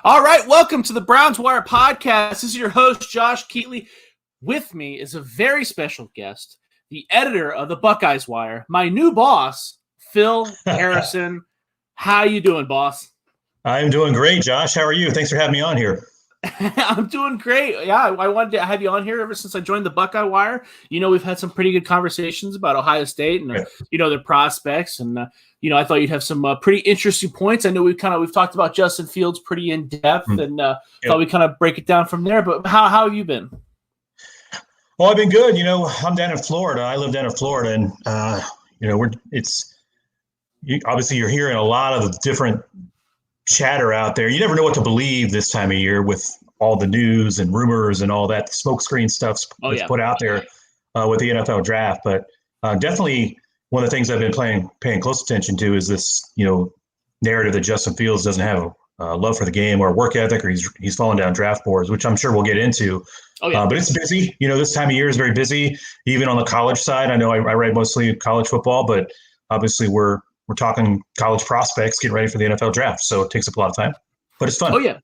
All right, welcome to the Buckeyes Wire podcast. This is your host, Josh Keatley. With me is a very special guest, the editor of the Buckeyes Wire, my new boss, Phil Harrison. How you doing, boss? I'm doing great, Josh. How are you? Thanks for having me on here. I'm doing great. Yeah, I wanted to have you on here ever since I joined the Buckeye Wire. You know, we've had some pretty good conversations about Ohio State and their prospects, and I thought you'd have some pretty interesting points. I know we've talked about Justin Fields pretty in depth, and thought we'd kind of break it down from there. But how have you been? Well, I've been good. I'm down in Florida. I live down in Florida, and obviously you're hearing a lot of different chatter out there. You never know what to believe this time of year with all the news and rumors and all that smokescreen stuff that's put out there with the NFL draft. But definitely one of the things I've been paying close attention to is this, narrative that Justin Fields doesn't have a love for the game or work ethic, or he's fallen down draft boards, which I'm sure we'll get into. But it's busy. This time of year is very busy, even on the college side. I know I write mostly college football, but obviously we're talking college prospects getting ready for the NFL draft. So it takes up a lot of time, but it's fun. Oh, yeah.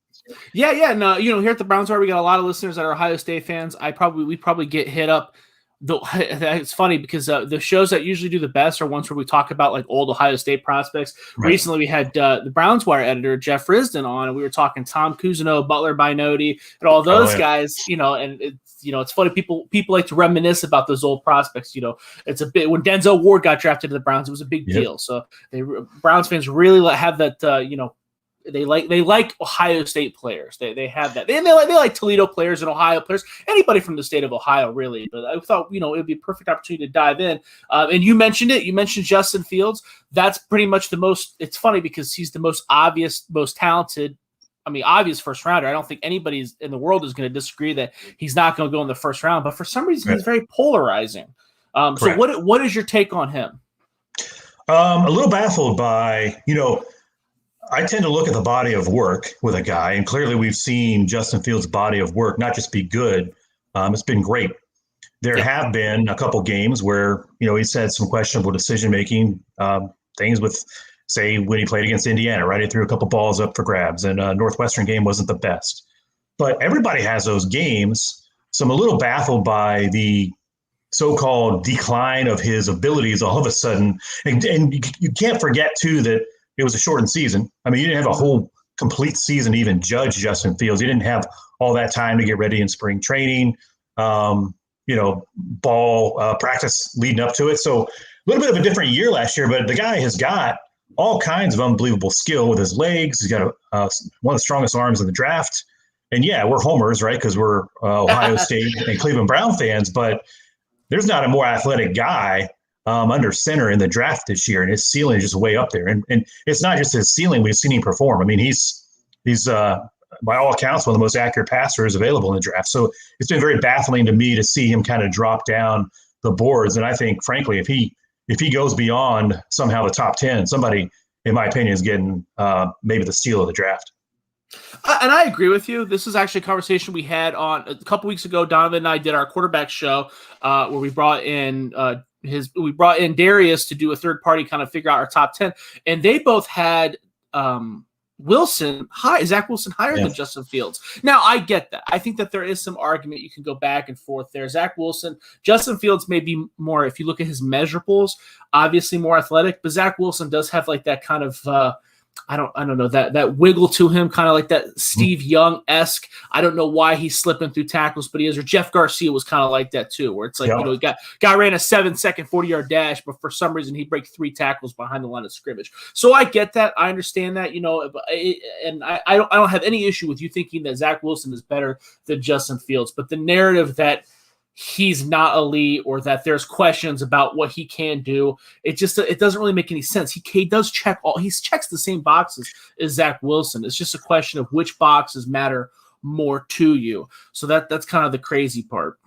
Yeah. And, here at the Browns Wire, we got a lot of listeners that are Ohio State fans. We probably get hit up. It's funny because the shows that usually do the best are ones where we talk about like old Ohio State prospects. Right. Recently, we had the Browns Wire editor, Jeff Risdon, on, and we were talking Tom Cousineau, Butler Binoti, and all those guys, and it's funny. People like to reminisce about those old prospects. It's a bit when Denzel Ward got drafted to the Browns, it was a big deal. So Browns fans really have that. They like Ohio State players. They have that. They like Toledo players and Ohio players. Anybody from the state of Ohio, really. But I thought it would be a perfect opportunity to dive in. And you mentioned it. You mentioned Justin Fields. That's pretty much the most. It's funny because he's the most obvious, most talented. Obvious first rounder. I don't think anybody in the world is going to disagree that he's not going to go in the first round. But for some reason, he's very polarizing. So what is your take on him? A little baffled by, I tend to look at the body of work with a guy, and clearly we've seen Justin Fields' body of work not just be good, it's been great. There have been a couple games where, he's had some questionable decision-making things with, say, when he played against Indiana, right? He threw a couple balls up for grabs, and Northwestern game wasn't the best. But everybody has those games, so I'm a little baffled by the so-called decline of his abilities all of a sudden. And you can't forget, too, that it was a shortened season. You didn't have a whole complete season to even judge Justin Fields. You didn't have all that time to get ready in spring training, ball practice leading up to it. So a little bit of a different year last year, but the guy has got all kinds of unbelievable skill with his legs. He's got one of the strongest arms in the draft. And we're homers, right? Because we're Ohio State and Cleveland Brown fans, but there's not a more athletic guy under center in the draft this year, and his ceiling is just way up there. And it's not just his ceiling; we've seen him perform. He's by all accounts one of the most accurate passers available in the draft. So it's been very baffling to me to see him kind of drop down the boards. And I think, frankly, if he goes beyond somehow the top 10, somebody, in my opinion, is getting maybe the steal of the draft. And I agree with you. This is actually a conversation we had on a couple weeks ago. Donovan and I did our quarterback show where we brought in Darius to do a third party kind of figure out our top 10, and they both had Zach Wilson higher than Justin Fields. Now I get that. I think that there is some argument you can go back and forth there. Zach Wilson, Justin Fields may be more, if you look at his measurables, obviously more athletic, but Zach Wilson does have like that kind of I don't know, that wiggle to him, kind of like that Steve Young-esque. I don't know why he's slipping through tackles, but he is. Or Jeff Garcia was kind of like that too, where it's like, he guy ran a 7-second 40-yard dash, but for some reason he'd break 3 tackles behind the line of scrimmage. So I get that. I understand that, and I don't have any issue with you thinking that Zach Wilson is better than Justin Fields, but the narrative that he's not elite or that there's questions about what he can do, it doesn't really make any sense. He does he checks the same boxes as Zach Wilson. It's just a question of which boxes matter more to you. So that's kind of the crazy part.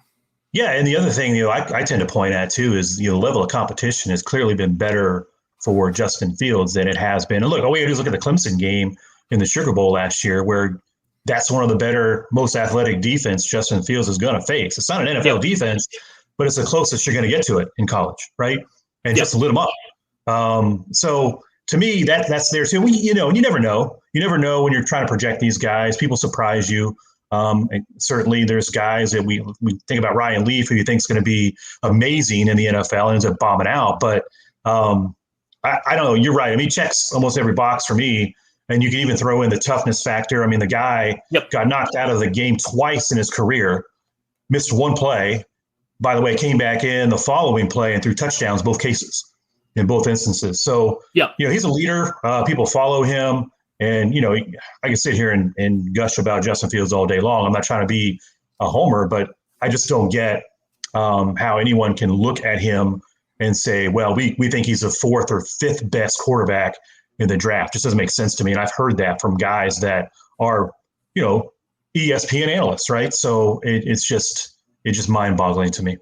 Yeah, and the other thing I tend to point at too is the level of competition has clearly been better for Justin Fields than it has been. And look, all we have to do is look at the Clemson game in the Sugar Bowl last year, where that's one of the better, most athletic defense Justin Fields is going to face. It's not an NFL defense, but it's the closest you're going to get to it in college, right? And just lit them up. So to me, that's there too. You never know. You never know when you're trying to project these guys. People surprise you. And certainly, there's guys that we think about Ryan Leaf, who you think is going to be amazing in the NFL, and ends up bombing out. But I don't know. You're right. I mean, he checks almost every box for me. And you can even throw in the toughness factor. I mean, the guy got knocked out of the game twice in his career, missed one play. By the way, came back in the following play and threw touchdowns, both cases, in both instances. So, he's a leader. People follow him. And, I can sit here and gush about Justin Fields all day long. I'm not trying to be a homer, but I just don't get how anyone can look at him and say, well, we think he's the fourth or fifth best quarterback in the draft. Just doesn't make sense to me. And I've heard that from guys that are, ESPN analysts, right? So it's just mind-boggling to me.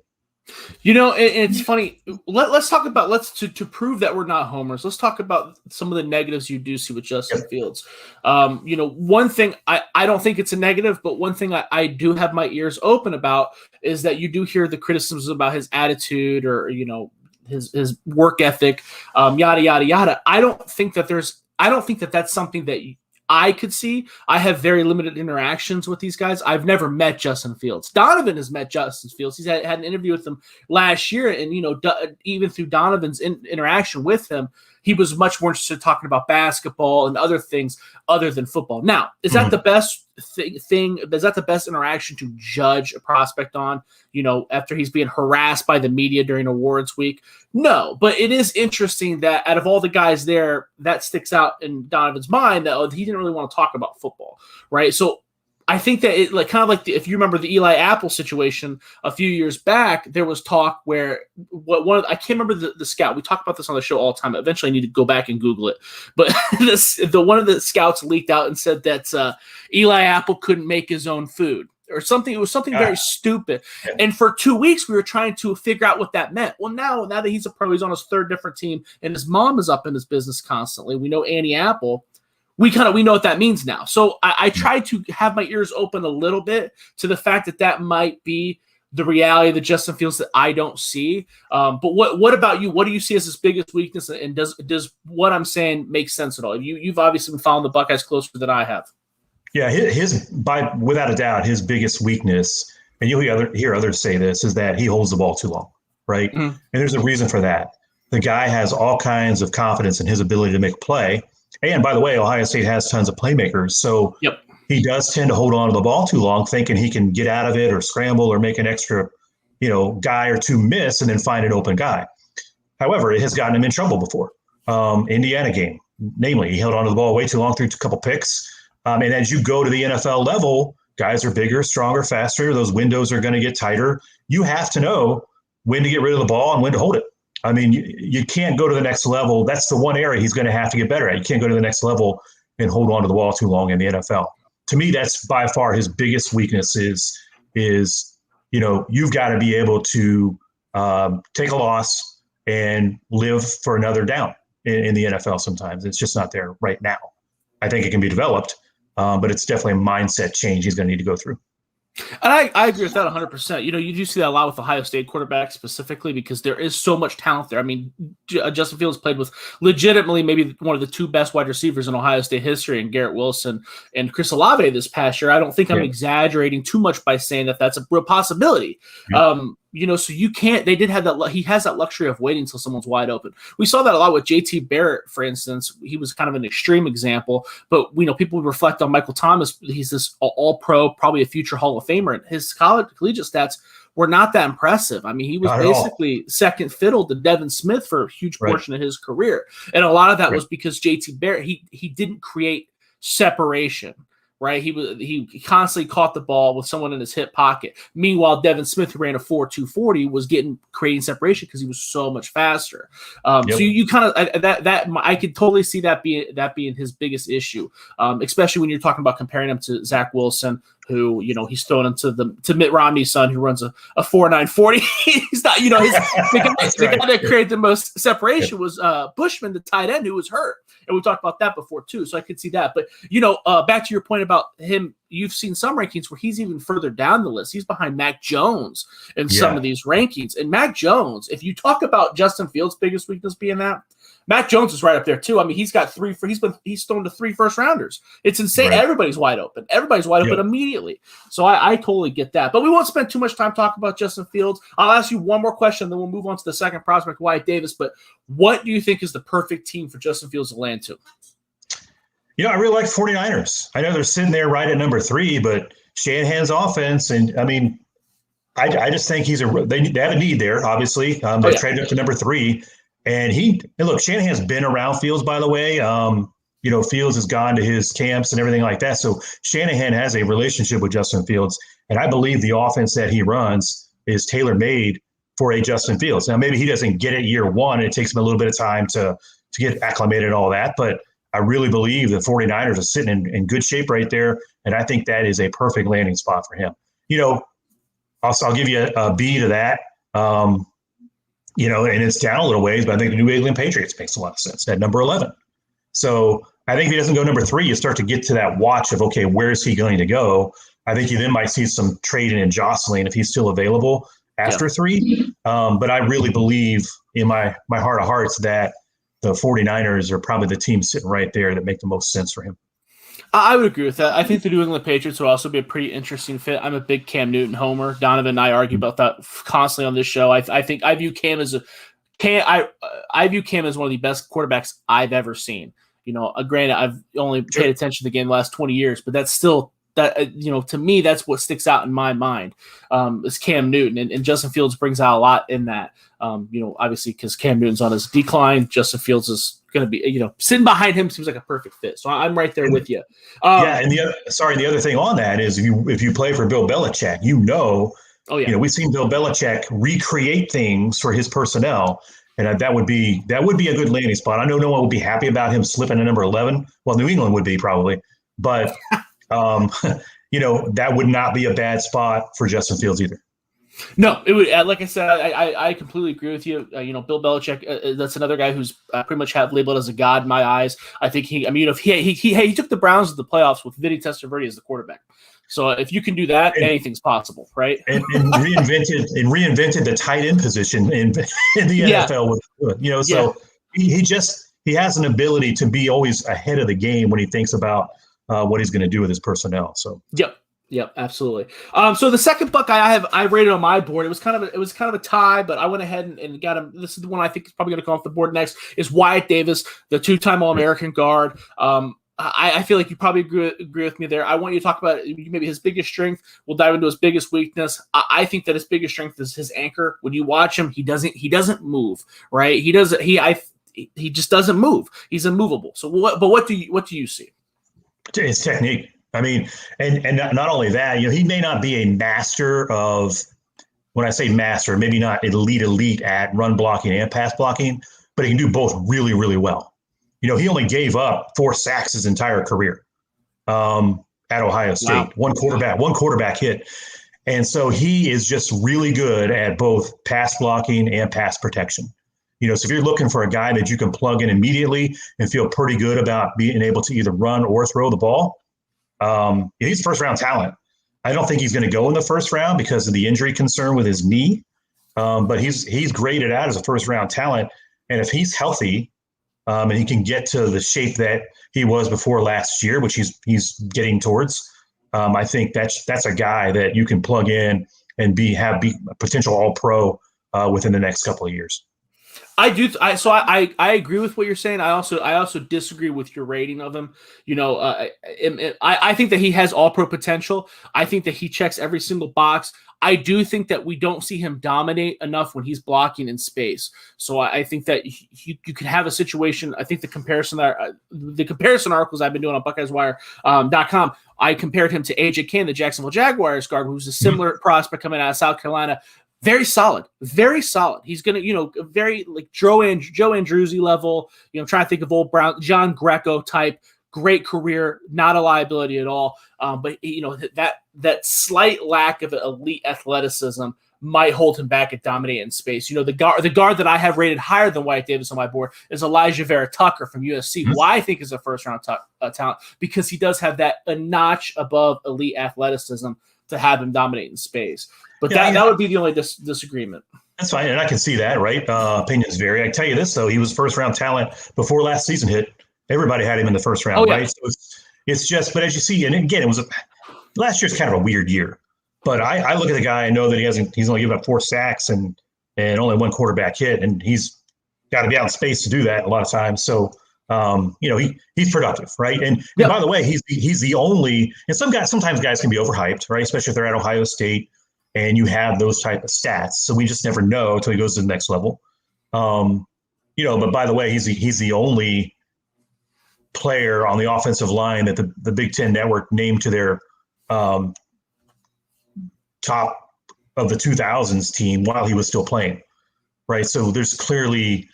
It's funny. Let's talk about to prove that we're not homers. Let's talk about some of the negatives you do see with Justin Fields. One thing I don't think it's a negative, but one thing I do have my ears open about is that you do hear the criticisms about his attitude or his work ethic, yada yada yada. I don't think that that's something that I could see. I have very limited interactions with these guys. I've never met Justin Fields. Donovan has met Justin Fields. He's had an interview with him last year, and even through Donovan's interaction with him, he was much more interested in talking about basketball and other things other than football. Now, is that the best thing? Is that the best interaction to judge a prospect on? After he's being harassed by the media during awards week? No, but it is interesting that out of all the guys there, that sticks out in Donovan's mind that he didn't really want to talk about football, right? So I think that it if you remember the Eli Apple situation a few years back, there was talk where I can't remember the scout. We talk about this on the show all the time. Eventually I need to go back and Google it. But one of the scouts leaked out and said that Eli Apple couldn't make his own food or something. It was something very stupid. And for 2 weeks we were trying to figure out what that meant. Well, now that he's a pro, he's on his third different team and his mom is up in his business constantly. We know Annie Apple. We know what that means now. So I try to have my ears open a little bit to the fact that might be the reality of the Justin Fields that I don't see. But what about you? What do you see as his biggest weakness? And does what I'm saying make sense at all? You've obviously been following the Buckeyes closer than I have. Yeah, without a doubt, his biggest weakness, and you'll hear others say this, is that he holds the ball too long, right? Mm-hmm. And there's a reason for that. The guy has all kinds of confidence in his ability to make a play. And by the way, Ohio State has tons of playmakers. So he does tend to hold on to the ball too long, thinking he can get out of it or scramble or make an extra, guy or two miss and then find an open guy. However, it has gotten him in trouble before. Indiana game, namely, he held on to the ball way too long, threw a couple picks. And as you go to the NFL level, guys are bigger, stronger, faster. Those windows are going to get tighter. You have to know when to get rid of the ball and when to hold it. I mean, you can't go to the next level. That's the one area he's going to have to get better at. You can't go to the next level and hold on to the ball too long in the NFL. To me, that's by far his biggest weakness is you've got to be able to take a loss and live for another down in the NFL sometimes. It's just not there right now. I think it can be developed, but it's definitely a mindset change he's going to need to go through. And I agree with that 100%. You do see that a lot with Ohio State quarterbacks specifically because there is so much talent there. I mean, Justin Fields played with legitimately maybe one of the two best wide receivers in Ohio State history, and Garrett Wilson and Chris Olave this past year. I don't think I'm exaggerating too much by saying that that's a real possibility. Yeah. So you can't. They did have that. He has that luxury of waiting until someone's wide open. We saw that a lot with JT Barrett, for instance. He was kind of an extreme example, but people would reflect on Michael Thomas. He's this all-pro, probably a future Hall of Famer, and his collegiate stats were not that impressive. I mean, he was basically second fiddle to Devin Smith for a huge portion of his career, and a lot of that was because JT Barrett he didn't create separation. Right, he constantly caught the ball with someone in his hip pocket. Meanwhile, Devin Smith, who ran a 4.240, was creating separation because he was so much faster. So you kind of that I could totally see that being his biggest issue, especially when you're talking about comparing him to Zach Wilson, who he's thrown into to Mitt Romney's son, who runs a 4.940. He's not the guy that created the most separation was Bushman, the tight end, who was hurt. And we talked about that before too, so I could see that. But back to your point about him you've seen some rankings where he's even further down the list. He's behind Mac Jones in some of these rankings. And Mac Jones, if you talk about Justin Fields' biggest weakness being that, Mac Jones is right up there too. I mean, he's got he's thrown to 3 first-rounders. It's insane. Right. Everybody's wide open. Everybody's wide open immediately. So I totally get that. But we won't spend too much time talking about Justin Fields. I'll ask you one more question, then we'll move on to the second prospect, Wyatt Davis. But what do you think is the perfect team for Justin Fields to land to? I really like 49ers. I know they're sitting there right at number 3, but Shanahan's offense, and I mean, I just think they have a need there, obviously. They traded up to number 3. And look, Shanahan's been around Fields, by the way. Fields has gone to his camps and everything like that. So Shanahan has a relationship with Justin Fields. And I believe the offense that he runs is tailor-made for a Justin Fields. Now, maybe he doesn't get it year one, and it takes him a little bit of time to get acclimated and all that. But I really believe the 49ers are sitting in good shape right there. And I think that is a perfect landing spot for him. I'll give you a B to that. And it's down a little ways, but I think the New England Patriots makes a lot of sense at number 11. So I think if he doesn't go number 3, you start to get to that watch of, okay, where is he going to go? I think you then might see some trading and jostling if he's still available after 3. But I really believe in my heart of hearts that the 49ers are probably the team sitting right there that make the most sense for him. I would agree with that. I think the New England Patriots would also be a pretty interesting fit. I'm a big Cam Newton homer. Donovan and I argue about that constantly on this show. I think I view Cam as I view Cam as one of the best quarterbacks I've ever seen. Granted, I've only paid attention to the game the last 20 years, but that's still to me, that's what sticks out in my mind is Cam Newton, and Justin Fields brings out a lot in that. Obviously because Cam Newton's on his decline, Justin Fields is going to be, sitting behind him seems like a perfect fit. So I'm right there with you. And the other thing on that is if you play for Bill Belichick, we've seen Bill Belichick recreate things for his personnel. And that would be a good landing spot. I know no one would be happy about him slipping to number 11. Well, New England would be probably, but that would not be a bad spot for Justin Fields either. No, it would. Like I said, I completely agree with you. Bill Belichick, that's another guy who's pretty much labeled as a god in my eyes. I think he took the Browns to the playoffs with Vinny Testaverde as the quarterback. So if you can do that, anything's possible, right? and reinvented the tight end position in the NFL. So he has an ability to be always ahead of the game when he thinks about what he's going to do with his personnel. So Yep, absolutely. So the second Buckeye I rated on my board. It was kind of a tie, but I went ahead and got him. This is the one I think is probably going to come off the board next. Is Wyatt Davis, the 2-time All-American guard. I feel like you probably agree with me there. I want you to talk about maybe his biggest strength. We'll dive into his biggest weakness. I think that his biggest strength is his anchor. When you watch him, he doesn't move, right? He just doesn't move. He's immovable. So what do you see? His technique. I mean, and not only that, he may not be a master of, when I say master, maybe not elite at run blocking and pass blocking, but he can do both really, really well. He only gave up 4 sacks his entire career at Ohio State. Wow. One quarterback hit. And so he is just really good at both pass blocking and pass protection. So if you're looking for a guy that you can plug in immediately and feel pretty good about being able to either run or throw the ball, he's first-round talent. I don't think he's going to go in the first round because of the injury concern with his knee, but he's graded out as a first-round talent. And if he's healthy and he can get to the shape that he was before last year, which he's getting towards, I think that's a guy that you can plug in and be a potential All-Pro within the next couple of years. I do. I agree with what you're saying. I also disagree with your rating of him. I think that he has all-pro potential. I think that he checks every single box. I do think that we don't see him dominate enough when he's blocking in space. So I think that you could have a situation. I think the comparison articles I've been doing on BuckeyesWire.com, I compared him to AJ Cann, the Jacksonville Jaguars guard, who's a similar prospect coming out of South Carolina. Very solid, very solid. He's going to, very like Joe Andruzzi level, trying to think of old Brown, John Greco type, great career, not a liability at all. But that slight lack of elite athleticism might hold him back at dominating in space. The guard that I have rated higher than Wyatt Davis on my board is Elijah Vera Tucker from USC, who I think is a first-round talent because he does have that a notch above elite athleticism to have him dominate in space. But that would be the only disagreement. That's fine, and I can see that, right? Opinions vary. I tell you this, though, he was first-round talent before last season hit. Everybody had him in the first round, right? So it's just, but as you see, and again, last year's kind of a weird year. But I look at the guy, I know that he's only given up 4 sacks and only 1 quarterback hit, and he's got to be out in space to do that a lot of times. So, he's productive, right? And by the way, he's the only, and sometimes guys can be overhyped, right? Especially if they're at Ohio State and you have those type of stats. So we just never know until he goes to the next level. But by the way, he's the only player on the offensive line that the Big Ten Network named to their top of the 2000s team while he was still playing, right? So there's clearly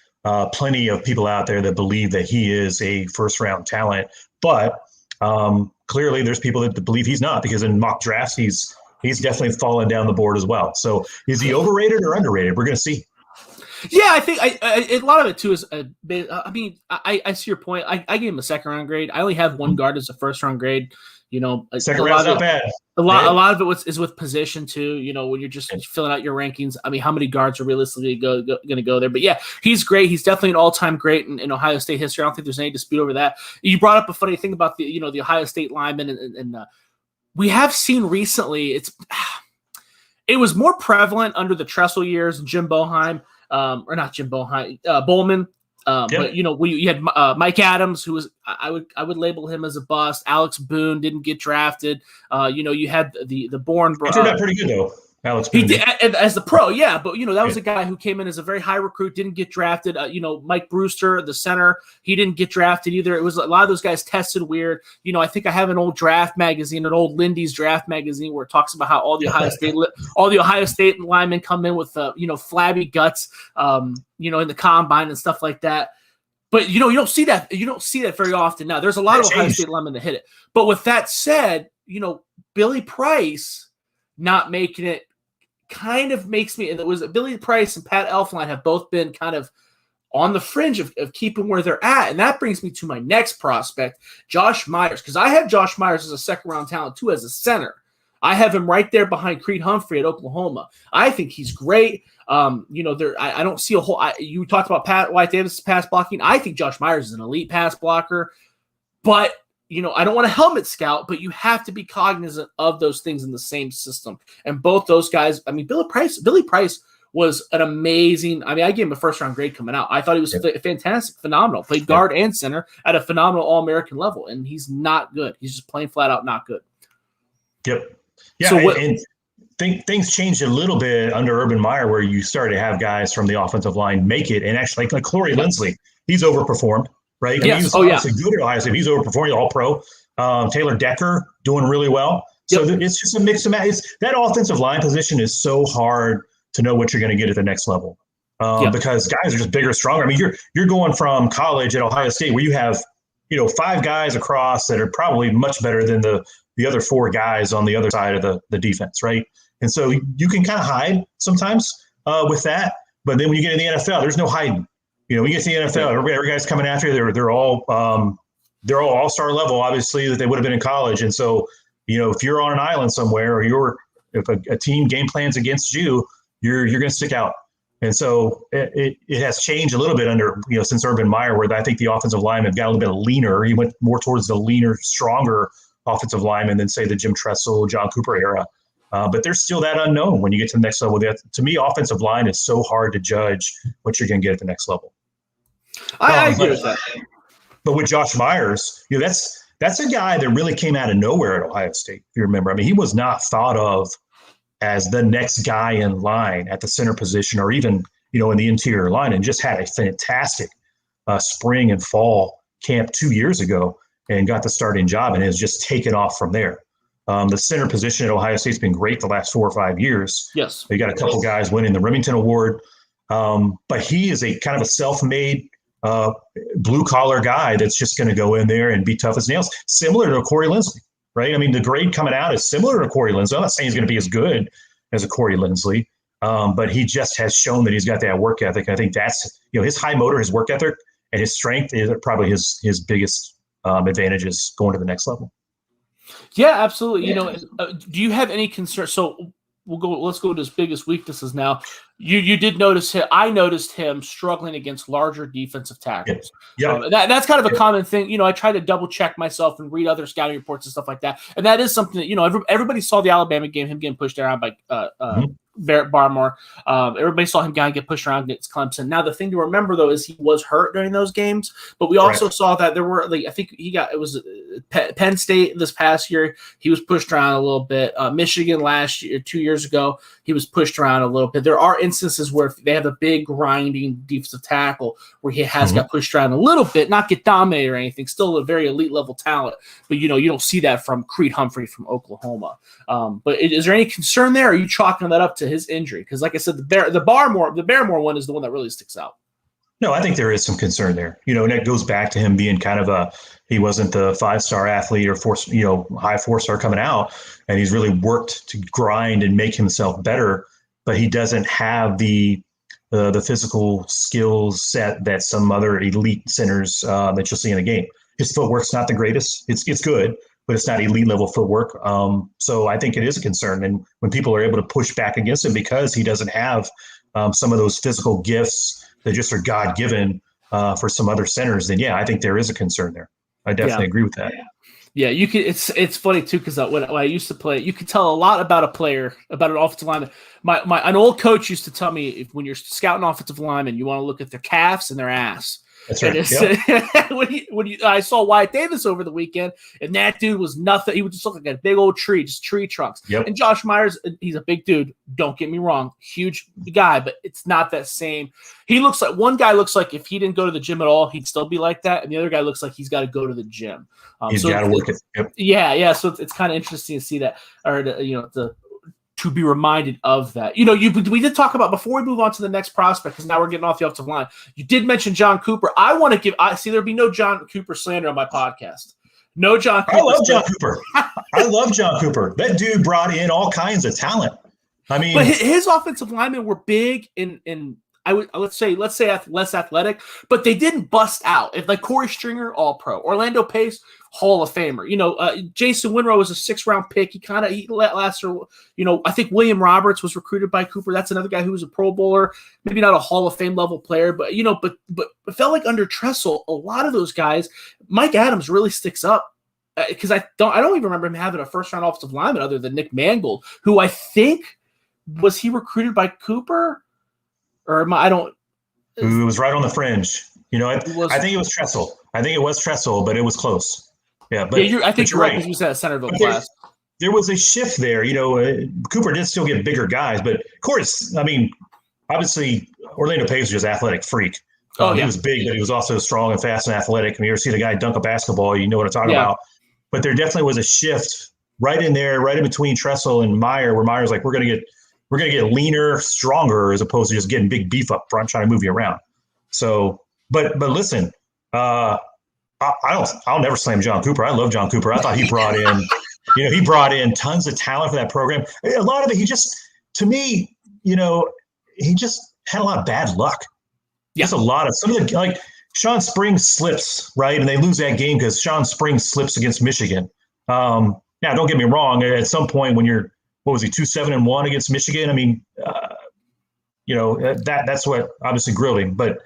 plenty of people out there that believe that he is a first-round talent, but clearly there's people that believe he's not, because in mock drafts he's definitely fallen down the board as well. So is he overrated or underrated? We're going to see. Yeah, I think a lot of it too is I see your point. I gave him a second-round grade. I only have one guard as a first-round grade. Second round's not bad. A lot of it is with position too. When you're just filling out your rankings. I mean, how many guards are realistically going to go there? But yeah, he's great. He's definitely an all-time great in Ohio State history. I don't think there's any dispute over that. You brought up a funny thing about the Ohio State linemen, and we have seen recently. It was more prevalent under the Tressel years, Jim Boeheim. Or not Jim Boeheim, Bowman. But you had Mike Adams, who was I would label him as a bust. Alex Boone didn't get drafted. You had the Bourne. He turned out pretty good though. Alex Boone. He did as the pro, yeah. But that was a guy who came in as a very high recruit, didn't get drafted. Mike Brewster, the center, he didn't get drafted either. It was a lot of those guys tested weird. I think I have an old draft magazine, an old Lindy's draft magazine, where it talks about how all the Ohio State linemen come in with flabby guts, in the combine and stuff like that. But you don't see that. You don't see that very often now. There's a lot of Ohio State linemen that hit it. But with that said, Billy Price not making it kind of makes me, and it was Billy Price and Pat Elflein have both been kind of on the fringe of keeping where they're at. And that brings me to my next prospect, Josh Myers, because I have Josh Myers as a second-round talent too, as a center. I have him right there behind Creed Humphrey at Oklahoma. I think he's great. I don't see a whole. You talked about Wyatt Davis' pass blocking. I think Josh Myers is an elite pass blocker, but I don't want to helmet scout, but you have to be cognizant of those things in the same system. And both those guys, Billy Price was an amazing. I gave him a first-round grade coming out. I thought he was fantastic, phenomenal. Played guard and center at a phenomenal All-American level, and he's not good. He's just plain flat out not good. Yep. Yeah, so things changed a little bit under Urban Meyer, where you started to have guys from the offensive line make it, and actually like Corey Lindsley, he's overperformed. Right? He was obviously good at Ohio State. He's overperforming, all-pro. Taylor Decker doing really well. So it's just a mix of that offensive line position is so hard to know what you're going to get at the next level because guys are just bigger, stronger. You're going from college at Ohio State where you have 5 guys across that are probably much better than the other 4 guys on the other side of the defense, right? And so you can kind of hide sometimes with that, but then when you get in the NFL, there's no hiding. We get to the NFL, every guy's coming after you. They're all all-star level, obviously, that they would have been in college. And so, if you're on an island somewhere, or if a team game plans against you, you're going to stick out. And so it has changed a little bit under since Urban Meyer, where I think the offensive lineman got a little bit leaner. He went more towards the leaner, stronger offensive lineman than say the Jim Tressel, John Cooper era. But there's still that unknown when you get to the next level. To me, offensive line is so hard to judge what you're going to get at the next level. I agree with that. But with Josh Myers, that's a guy that really came out of nowhere at Ohio State. If you remember, he was not thought of as the next guy in line at the center position, or even in the interior line, and just had a fantastic spring and fall camp 2 years ago, and got the starting job, and has just taken off from there. The center position at Ohio State's been great the last 4 or 5 years. Yes, they got a couple guys winning the Remington Award, but he is a kind of a self-made blue-collar guy that's just going to go in there and be tough as nails, similar to Corey Lindsley, right? The grade coming out is similar to Corey Lindsley. I'm not saying he's going to be as good as a Corey Lindsley, but he just has shown that he's got that work ethic. I think that's, his high motor, his work ethic, and his strength is probably his biggest advantages going to the next level. Yeah, absolutely. Do you have any concern? So let's go to his biggest weaknesses now. You did notice him. I noticed him struggling against larger defensive tackles. Yeah. That's kind of a common thing. I try to double check myself and read other scouting reports and stuff like that. And that is something that, everybody saw the Alabama game, him getting pushed around by Barrett Barmore. Everybody saw him get pushed around against Clemson. Now, the thing to remember, though, is he was hurt during those games. But we also saw that there were, I think it was Penn State this past year. He was pushed around a little bit. Michigan last year, 2 years ago, he was pushed around a little bit. There are instances where they have a big grinding defensive tackle where he has got pushed around a little bit, not get dominated or anything, still a very elite level talent. But, you don't see that from Creed Humphrey from Oklahoma. But is there any concern there? Or are you chalking that up to his injury? Because like I said, the Barmore one is the one that really sticks out. No, I think there is some concern there. And that goes back to him being kind of he wasn't the 5-star athlete or high 4-star coming out, and he's really worked to grind and make himself better, but he doesn't have the physical skills set that some other elite centers that you'll see in the game. His footwork's not the greatest. It's good, but it's not elite level footwork. So I think it is a concern. And when people are able to push back against him because he doesn't have some of those physical gifts that just are God-given for some other centers, then I think there is a concern there. I definitely agree with that. Yeah, you can. It's funny too because when I used to play, you could tell a lot about a player, about an offensive lineman. An old coach used to tell me when you're scouting offensive linemen, you want to look at their calves and their ass. That's right. I saw Wyatt Davis over the weekend, and that dude was nothing. He would just look like a big old tree, just tree trunks. Yep. And Josh Myers, he's a big dude. Don't get me wrong, huge guy, but it's not that same. One guy looks like if he didn't go to the gym at all, he'd still be like that, and the other guy looks like he's got to go to the gym. He's got to work it. Yep. Yeah. So it's kind of interesting to see that, or to be reminded of that. We did talk about, before we move on to the next prospect, because now we're getting off the offensive line, you did mention John Cooper. There'll be no John Cooper slander on my podcast. No John Cooper. I love John Cooper. I love John Cooper. That dude brought in all kinds of talent. I mean, but his offensive linemen were big in let's say less athletic, but they didn't bust out. If like Corey Stringer, all pro, Orlando Pace, Hall of Famer. Jason Winrow was a 6th-round pick. He let last year. I think William Roberts was recruited by Cooper. That's another guy who was a Pro Bowler, maybe not a Hall of Fame level player, but but it felt like under Tressel, a lot of those guys, Mike Adams really sticks up. Because I don't even remember him having a 1st-round offensive lineman other than Nick Mangold, who I think was he recruited by Cooper. Or it was right on the fringe. I think it was Tressel. But it was close. Yeah, but I think you're right because you said Centerville class. There was a shift there. Cooper did still get bigger guys, but of course, obviously Orlando Pace was just athletic freak. He was big, but he was also strong and fast and athletic. You ever see the guy dunk a basketball, you know what I'm talking about. But there definitely was a shift right in there, right in between Tressel and Meyer, where Meyer's like, we're gonna get leaner, stronger, as opposed to just getting big beef up front, trying to move you around. So, but listen, I'll never slam John Cooper. I love John Cooper. I thought he brought in, tons of talent for that program. A lot of it, he just had a lot of bad luck. Just a lot of some of the, like Sean Springs slips, right? And they lose that game because Sean Springs slips against Michigan. Now, don't get me wrong. At some point when you're, 2-7-1 against Michigan? I mean, that's what obviously grilled him. But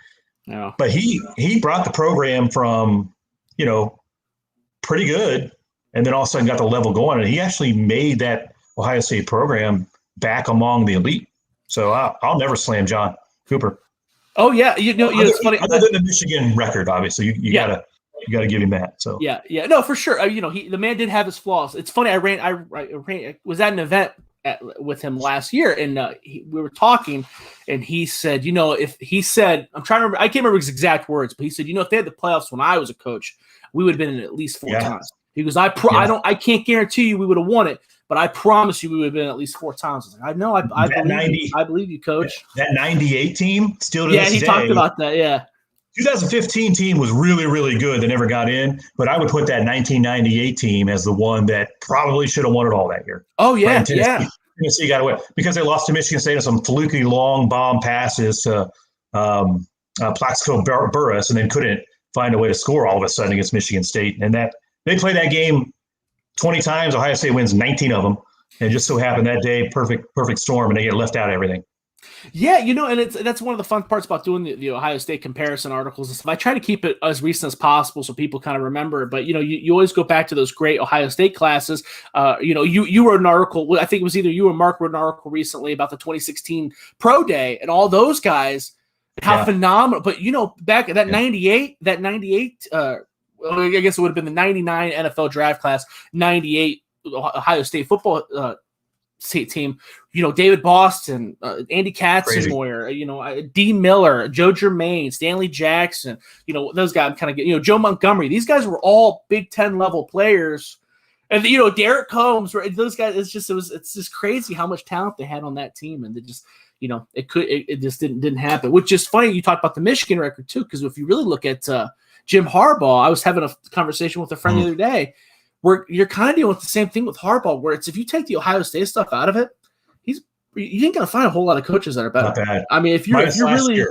he brought the program from, pretty good, and then all of a sudden got the level going, and he actually made that Ohio State program back among the elite. So I'll never slam John Cooper. Oh yeah, it's funny. Other than the Michigan record, obviously, you gotta give him that. So no, for sure. The man did have his flaws. It's funny. I was at an event with him last year, and we were talking, and he said, if he said, I'm trying to remember, I can't remember his exact words, but he said, if they had the playoffs when I was a coach, we would have been in at least 4 times. He goes, I can't guarantee you we would have won it, but I promise you we would have been at least 4 times. I was like, I know, I believe you, coach. That 98 team still to this day. Yeah, he talked about that, yeah. 2015 team was really, really good. They never got in, but I would put that 1998 team as the one that probably should have won it all that year. Oh, yeah, Tennessee got away because they lost to Michigan State on some fluky long bomb passes to Plaxico Burress, and then couldn't find a way to score all of a sudden against Michigan State. And that they play that game 20 times. Ohio State wins 19 of them. And it just so happened that day, perfect storm, and they get left out of everything. Yeah, and that's one of the fun parts about doing the Ohio State comparison articles and stuff. I try to keep it as recent as possible so people kind of remember. But you always go back to those great Ohio State classes. You wrote an article. I think it was either you or Mark wrote an article recently about the 2016 Pro Day and all those guys. How phenomenal! But back at that 98, I guess it would have been the 99 NFL draft class, 98 Ohio State football team. David Boston, Andy Katzenmoyer, D. Miller, Joe Germain, Stanley Jackson. Those guys kind of get. Joe Montgomery. These guys were all Big Ten level players, and Derek Combs. Right, those guys. It's just crazy how much talent they had on that team, and they just. It just didn't happen, which is funny. You talked about the Michigan record too, because if you really look at Jim Harbaugh, I was having a conversation with a friend the other day where you're kind of dealing with the same thing with Harbaugh, where it's if you take the Ohio State stuff out of it, you ain't gonna find a whole lot of coaches that are better. Not bad. I mean, if you're really,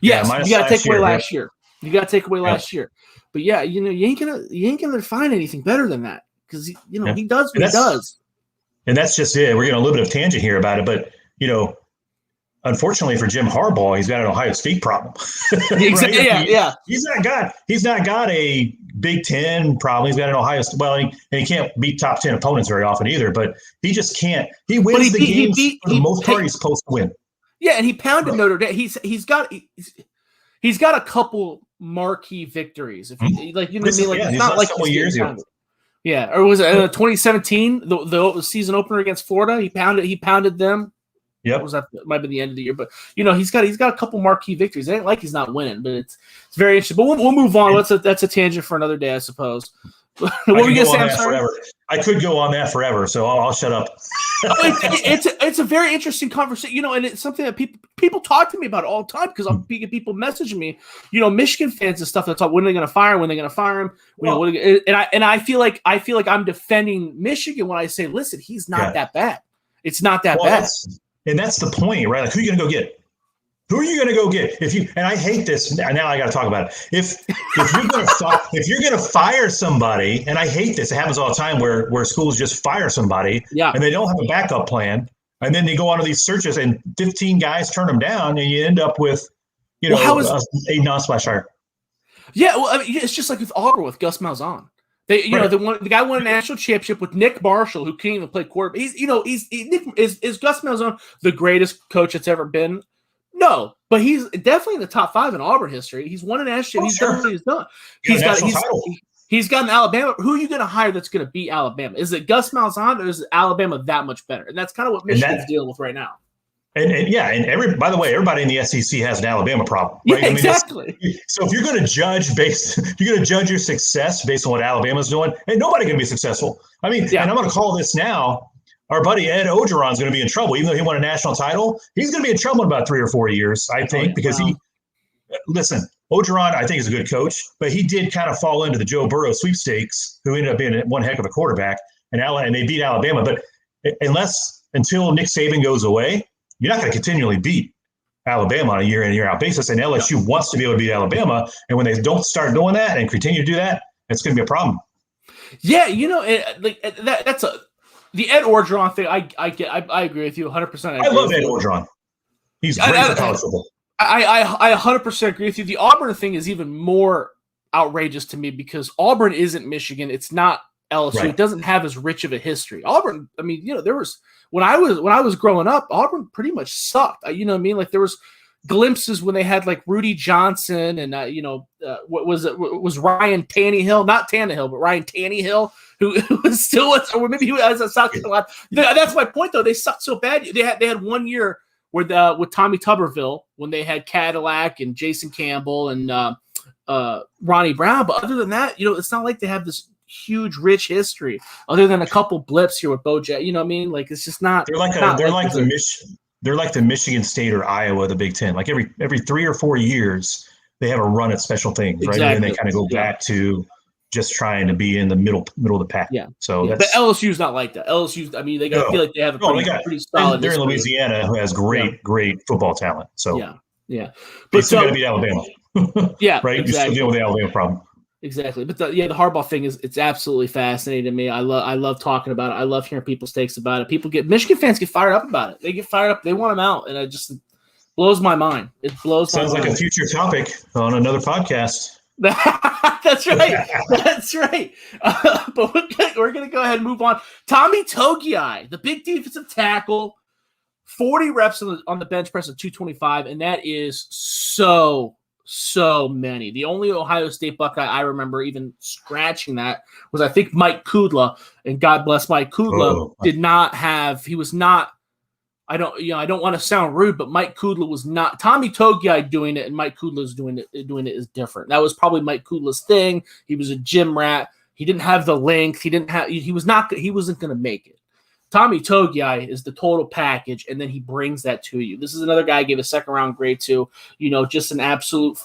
you got to take away last year. You got to take away last year, but you ain't gonna find anything better than that because he does what he does. And that's just it. We're getting a little bit of tangent here about it, but unfortunately for Jim Harbaugh, he's got an Ohio State problem. Exactly. Right? Yeah. He's not got a Big Ten problem. He's got an Ohio State. Well, and he can't beat top 10 opponents very often either. But he just can't. He wins the games for the most part he's supposed to win. Yeah, and he pounded Notre Dame. He's got a couple marquee victories. If you what I mean, it's not like years ago. Yeah, or was it 2017 the season opener against Florida? He pounded them. Yep. That might be the end of the year, but he's got a couple marquee victories. It ain't like he's not winning, but it's very interesting. But we'll move on. That's a tangent for another day, I suppose. What were you gonna say? Forever. I could go on that forever, so I'll shut up. It's a very interesting conversation, and it's something that people talk to me about all the time because I'm getting people messaging me, Michigan fans and stuff that talk when they're going to fire him, and I feel like I'm defending Michigan when I say, listen, he's not that bad. It's not that bad. And that's the point, right? Like, who are you going to go get? Who are you going to go get? And I hate this. Now I got to talk about it. If you're going to fire somebody, and I hate this, it happens all the time where schools just fire somebody, and they don't have a backup plan, and then they go onto these searches, and 15 guys turn them down, and you end up with, a non-splash hire. Yeah, well, I mean, it's just like with Auburn with Gus Malzahn. The guy won a national championship with Nick Marshall, who can't even play quarterback. Is Gus Malzahn the greatest coach that's ever been? No, but he's definitely in the top 5 in Auburn history. He's won a national championship. He's done. He's got an Alabama. Who are you going to hire that's going to beat Alabama? Is it Gus Malzahn or is it Alabama that much better? And that's kind of what Michigan's dealing with right now. By the way, everybody in the SEC has an Alabama problem. Right? Yeah, exactly. So if you're going to judge your success based on what Alabama's doing, and nobody's going to be successful. I mean, and I'm going to call this now. Our buddy Ed Ogeron's going to be in trouble, even though he won a national title. He's going to be in trouble in about 3 or 4 years, I think, because Ogeron, I think, is a good coach, but he did kind of fall into the Joe Burrow sweepstakes, who ended up being one heck of a quarterback, and they beat Alabama. But until Nick Saban goes away, you're not going to continually beat Alabama on a year in, year out basis. And LSU wants to be able to beat Alabama. And when they don't start doing that and continue to do that, it's going to be a problem. Yeah, that's the Ed Orgeron thing. I agree with you 100%. I love Ed Orgeron. He's great for college football. I 100% agree with you. The Auburn thing is even more outrageous to me because Auburn isn't Michigan. It's not LSU. Right. It doesn't have as rich of a history. Auburn, I mean, there was when I was growing up, Auburn pretty much sucked. You know what I mean? Like there was glimpses when they had like Rudy Johnson and what was it? Was Ryan Tannehill, not Tannehill, but Ryan Tannehill, who was still, or maybe he was at South Carolina. That's my point, though. They sucked so bad. They had 1 year with Tommy Tuberville when they had Cadillac and Jason Campbell and Ronnie Brown. But other than that, it's not like they have this huge, rich history. Other than a couple blips here with Bojack, you know what I mean? Like it's just not. They're like the Michigan State or Iowa, the Big Ten. Like every 3 or 4 years, they have a run at special things, right? Exactly. And then they kind of go back to just trying to be in the middle of the pack. Yeah. So but LSU's not like that. LSU, I mean, they got, I feel like they have a pretty solid. They're in Louisiana, who has great football talent. So yeah. But you still got to beat Alabama. Yeah, right. Exactly. You're still dealing with the Alabama problem. Exactly. But the Harbaugh thing it's absolutely fascinating to me. I love talking about it. I love hearing people's takes about it. Michigan fans get fired up about it. They get fired up. They want him out, and it just blows my mind. It blows. Sounds like a future topic on another podcast. That's right. That's right. But we're going to go ahead and move on. Tommy Togiai, the big defensive tackle, 40 reps on the bench press of 225, and that is so many. The only Ohio State Buckeye I remember even scratching that was, I think, Mike Kudla, and God bless Mike Kudla did not have. He was not. I don't want to sound rude, but Mike Kudla was not. Tommy Togiai doing it, and Mike Kudla's doing it is different. That was probably Mike Kudla's thing. He was a gym rat. He didn't have the length. He wasn't going to make it. Tommy Togiai is the total package, and then he brings that to you. This is another guy I gave a second round grade to. Just an absolute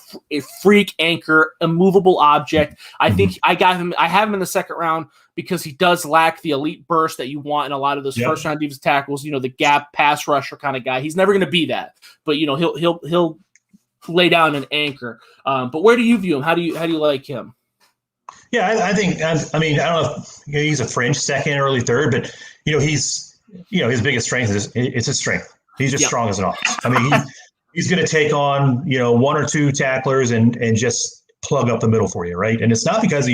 freak anchor, immovable object. I think I have him in the second round because he does lack the elite burst that you want in a lot of those first round defensive tackles. The gap pass rusher kind of guy. He's never going to be that, but he'll lay down an anchor. But where do you view him? How do you like him? Yeah, I think. I mean, I don't know if he's a fringe second, early third, but he's his biggest strength is his strength. He's just strong as an ox. I mean, he's going to take on one or two tacklers and just plug up the middle for you, right? And it's not because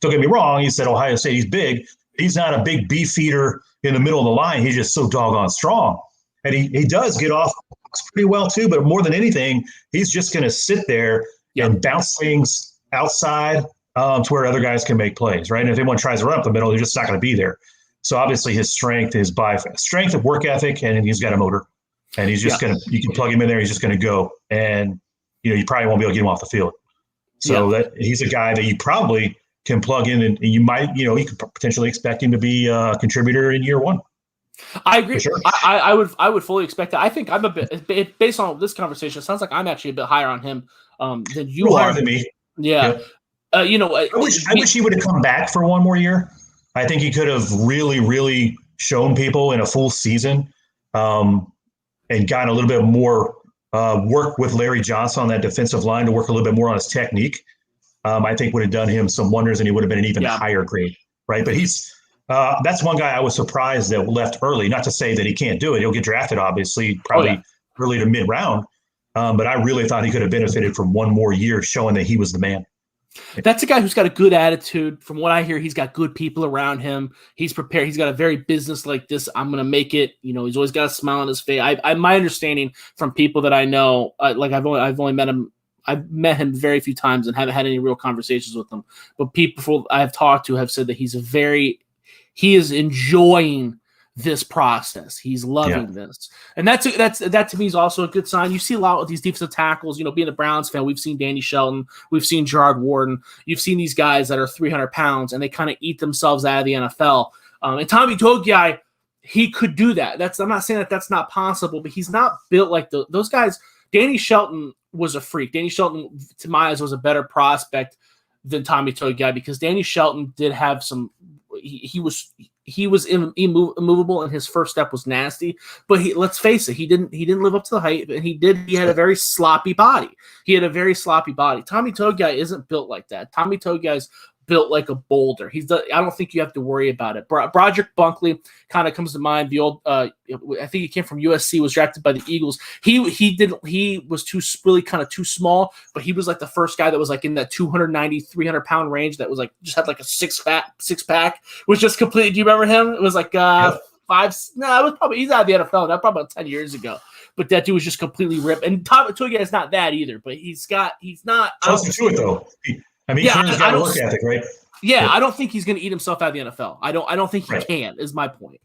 don't get me wrong, he said Ohio State, he's big. He's not a big beef feeder in the middle of the line. He's just so doggone strong. And he does get off pretty well too, but more than anything, he's just going to sit there and bounce things outside to where other guys can make plays, right? And if anyone tries to run up the middle, they're just not going to be there. So obviously his strength is by strength of work ethic, and he's got a motor. And he's just you can plug him in there, he's just going to go. And, you probably won't be able to get him off the field. So that he's a guy that you probably can plug in, and you might, you could potentially expect him to be a contributor in year one. I agree. Sure. I would fully expect that. I think I'm a bit, based on this conversation, it sounds like I'm actually a bit higher on him than you are. Higher than me. Yeah. I wish he would have come back for one more year. I think he could have really, really shown people in a full season and gotten a little bit more work with Larry Johnson on that defensive line to work a little bit more on his technique. I think would have done him some wonders, and he would have been an even higher grade, right? But that's one guy I was surprised that left early. Not to say that he can't do it. He'll get drafted, obviously, probably early to mid-round. But I really thought he could have benefited from one more year showing that he was the man. That's a guy who's got a good attitude. From what I hear, he's got good people around him. He's prepared. He's got a very business like this. I'm going to make it. He's always got a smile on his face. My understanding from people that I know, I've only met him. I've met him very few times and haven't had any real conversations with him. But people I've talked to have said that he is enjoying this process. He's loving this. And that to me is also a good sign. You see a lot of these defensive tackles, being a Browns fan, we've seen Danny Shelton, we've seen Gerard Warden, you've seen these guys that are 300 pounds and they kind of eat themselves out of the NFL. And Tommy Togiai, he could do that. I'm not saying that that's not possible, but he's not built like those guys. Danny Shelton was a freak. Danny Shelton, to my eyes, was a better prospect than Tommy Togiai because Danny Shelton did have some. He was immovable, and his first step was nasty. But let's face it, he didn't live up to the hype, and he had a very sloppy body. Tommy Togiai isn't built like that. Tommy Togiai's built like a boulder. I don't think you have to worry about it. Broderick Bunkley kind of comes to mind. The old, I think he came from USC, was drafted by the Eagles. He was really kind of too small, but he was like the first guy that was like in that 290, 300 pound range that was like just had like a six pack, was just completely. Do you remember him? It was like it was probably, he's out of the NFL. That probably about 10 years ago. But that dude was just completely ripped. And Tommy Togiai is not that either, but he's not. Close to it though. I mean, he's got a work ethic, right? Yeah, I don't think he's going to eat himself out of the NFL. I don't think he can. Is my point.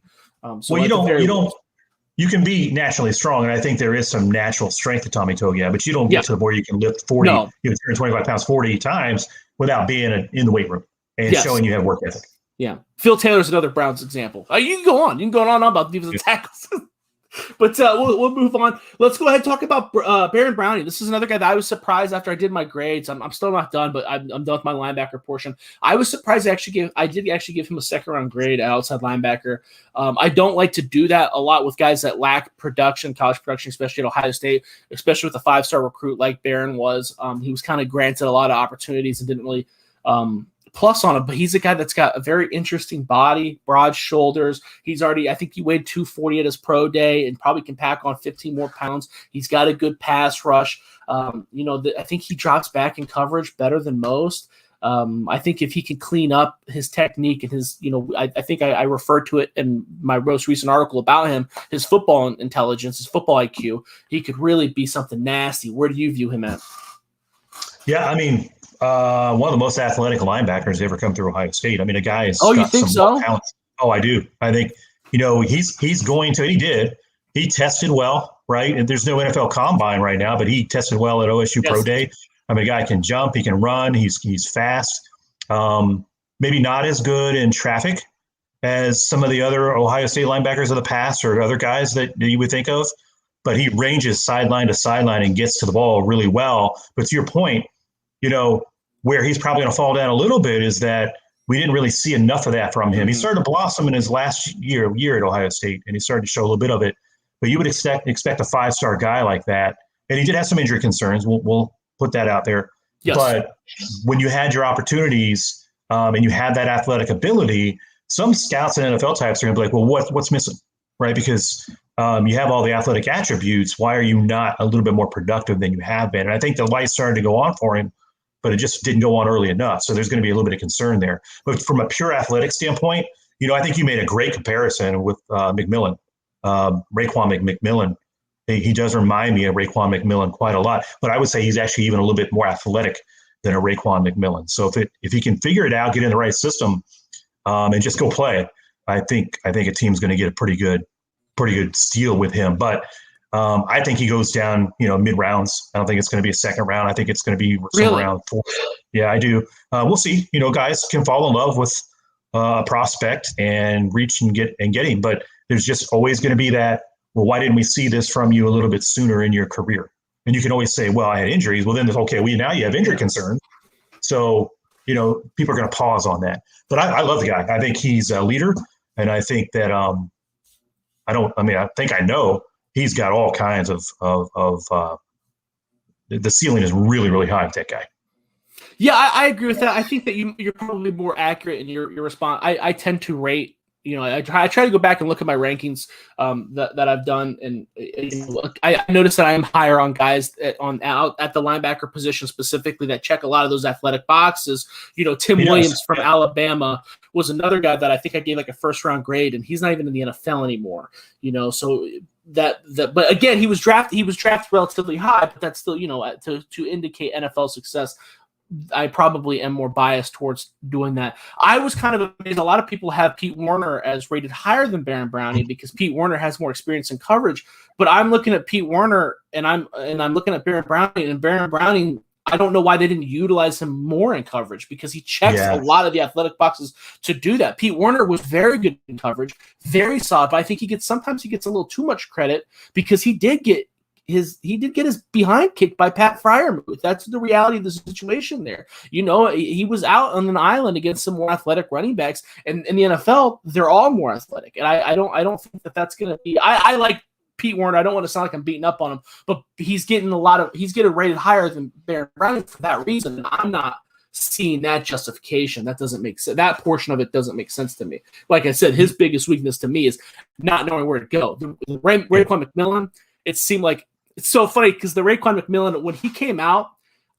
You can be naturally strong, and I think there is some natural strength to Tommy Togiai, but you don't get to the point you can lift 225 pounds 40 times without being in the weight room and showing you have work ethic. Yeah, Phil Taylor's another Browns example. You can go on. You can go on about defensive tackles. But we'll move on. Let's go ahead and talk about Baron Browning. This is another guy that I was surprised after I did my grades. I'm still not done, but I'm done with my linebacker portion. I was surprised I did actually give him a second round grade at outside linebacker. I don't like to do that a lot with guys that lack production, college production, especially at Ohio State, especially with a 5-star recruit like Baron was. He was kind of granted a lot of opportunities and didn't really plus on him, but he's a guy that's got a very interesting body, broad shoulders. I think he weighed 240 at his pro day and probably can pack on 15 more pounds. He's got a good pass rush. I think he drops back in coverage better than most. I think if he can clean up his technique and his, I think I referred to it in my most recent article about him, his football intelligence, his football IQ, he could really be something nasty. Where do you view him at? Yeah, I mean, one of the most athletic linebackers to ever come through Ohio State. I mean, a guy is. Oh, you think so? Talent. Oh, I do. I think he's going to. And he did. He tested well, right? And there's no NFL Combine right now, but he tested well at OSU Pro Day. I mean, a guy can jump, he can run, he's fast. Maybe not as good in traffic as some of the other Ohio State linebackers of the past or other guys that you would think of, but he ranges sideline to sideline and gets to the ball really well. But to your point, where he's probably going to fall down a little bit is that we didn't really see enough of that from him. He started to blossom in his last year at Ohio State, and he started to show a little bit of it. But you would expect a 5-star guy like that. And he did have some injury concerns. We'll put that out there. Yes. But when you had your opportunities and you had that athletic ability, some scouts and NFL types are going to be like, well, what's missing, right? Because you have all the athletic attributes. Why are you not a little bit more productive than you have been? And I think the light started to go on for him, but it just didn't go on early enough. So there's going to be a little bit of concern there. But from a pure athletic standpoint, I think you made a great comparison with McMillan, Raekwon McMillan. He does remind me of Raekwon McMillan quite a lot, but I would say he's actually even a little bit more athletic than a Raekwon McMillan. So if he can figure it out, get in the right system, and just go play, I think a team's going to get a pretty good steal with him. But I think he goes down, mid rounds. I don't think it's going to be a second round. I think it's going to be somewhere around 4. Yeah, I do. We'll see. Guys can fall in love with a prospect and reach and get him, but there's just always going to be that. Well, why didn't we see this from you a little bit sooner in your career? And you can always say, well, I had injuries. Well, then now you have injury concerns. So, people are going to pause on that. But I love the guy. I think he's a leader. And I think that I think I know he's got all kinds of the ceiling is really, really high with that guy. Yeah, I agree with that. I think that you're probably more accurate in your response. I tend to rate, I try to go back and look at my rankings that I've done, and I noticed that I am higher on guys out at the linebacker position specifically that check a lot of those athletic boxes. Tim Williams from Alabama was another guy that I think I gave like a first round grade, and he's not even in the NFL anymore. So but again, he was drafted relatively high, but that's still to indicate NFL success. I probably am more biased towards doing that. I was kind of amazed. A lot of people have Pete Werner as rated higher than Baron Browning because Pete Werner has more experience in coverage. But I'm looking at Pete Werner and I'm looking at Baron Browning, and Baron Browning, I don't know why they didn't utilize him more in coverage because he checks a lot of the athletic boxes to do that. Pete Werner was very good in coverage, very solid. But I think sometimes he gets a little too much credit because he did get his behind kicked by Pat Freiermuth. That's the reality of the situation there. He was out on an island against some more athletic running backs, and in the NFL, they're all more athletic. And I don't think that's going to be. I like Pete Werner. I don't want to sound like I'm beating up on him, but he's getting rated higher than Baron Browning for that reason. And I'm not seeing that justification. That doesn't make sense. That portion of it doesn't make sense to me. Like I said, his biggest weakness to me is not knowing where to go. Raekwon McMillan, it seemed like. It's so funny because the Raekwon McMillan, when he came out,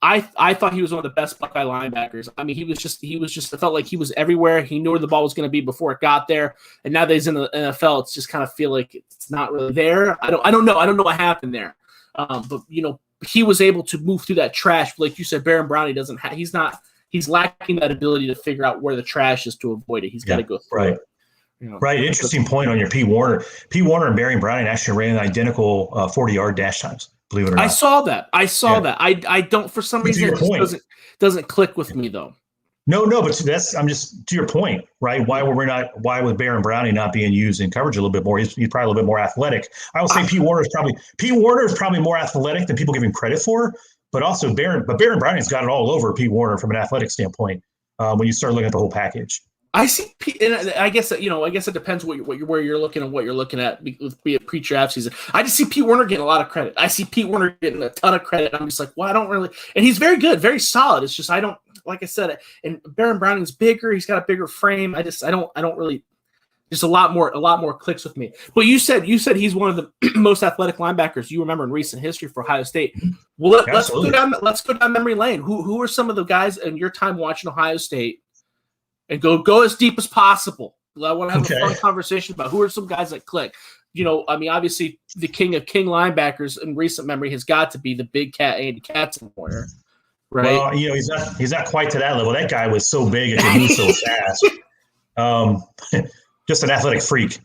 I thought he was one of the best Buckeye linebackers. I mean, he was just I felt like he was everywhere. He knew where the ball was going to be before it got there. And now that he's in the NFL, it's just kind of feel like it's not really there. I don't know. I don't know what happened there. But he was able to move through that trash. Like you said, Baron Browning he's lacking that ability to figure out where the trash is to avoid it. He's got to go through it. Right. Interesting point on your Pete Werner. Pete Werner and Baron Browning actually ran identical 40-yard dash times, believe it or not. I saw that. I don't, for some reason, it just doesn't click with me, though. No, but I'm just to your point, right? Why was Baron Browning not being used in coverage a little bit more? He's probably a little bit more athletic. I will say Pete Warner is probably more athletic than people give him credit for, but also Baron Browning's got it all over Pete Warner from an athletic standpoint when you start looking at the whole package. I see, and I guess that, I guess it depends where you're looking at what you're looking at, be it pre-draft season. I just see Pete Warner getting a lot of credit. I see Pete Warner getting a ton of credit. I'm just like, well, I don't really, and he's very good, very solid. It's just, I don't, like I said, and Baron Browning's bigger. He's got a bigger frame. I don't really, just a lot more clicks with me. But you said he's one of the most athletic linebackers you remember in recent history for Ohio State. Well, let's go down memory lane. Who are some of the guys in your time watching Ohio State? And go as deep as possible. I want to have a fun conversation about who are some guys that click. Obviously the king of king linebackers in recent memory has got to be the big cat Andy Katzenmoyer, right? Well, he's not quite to that level. That guy was so big and could move so fast. Just an athletic freak.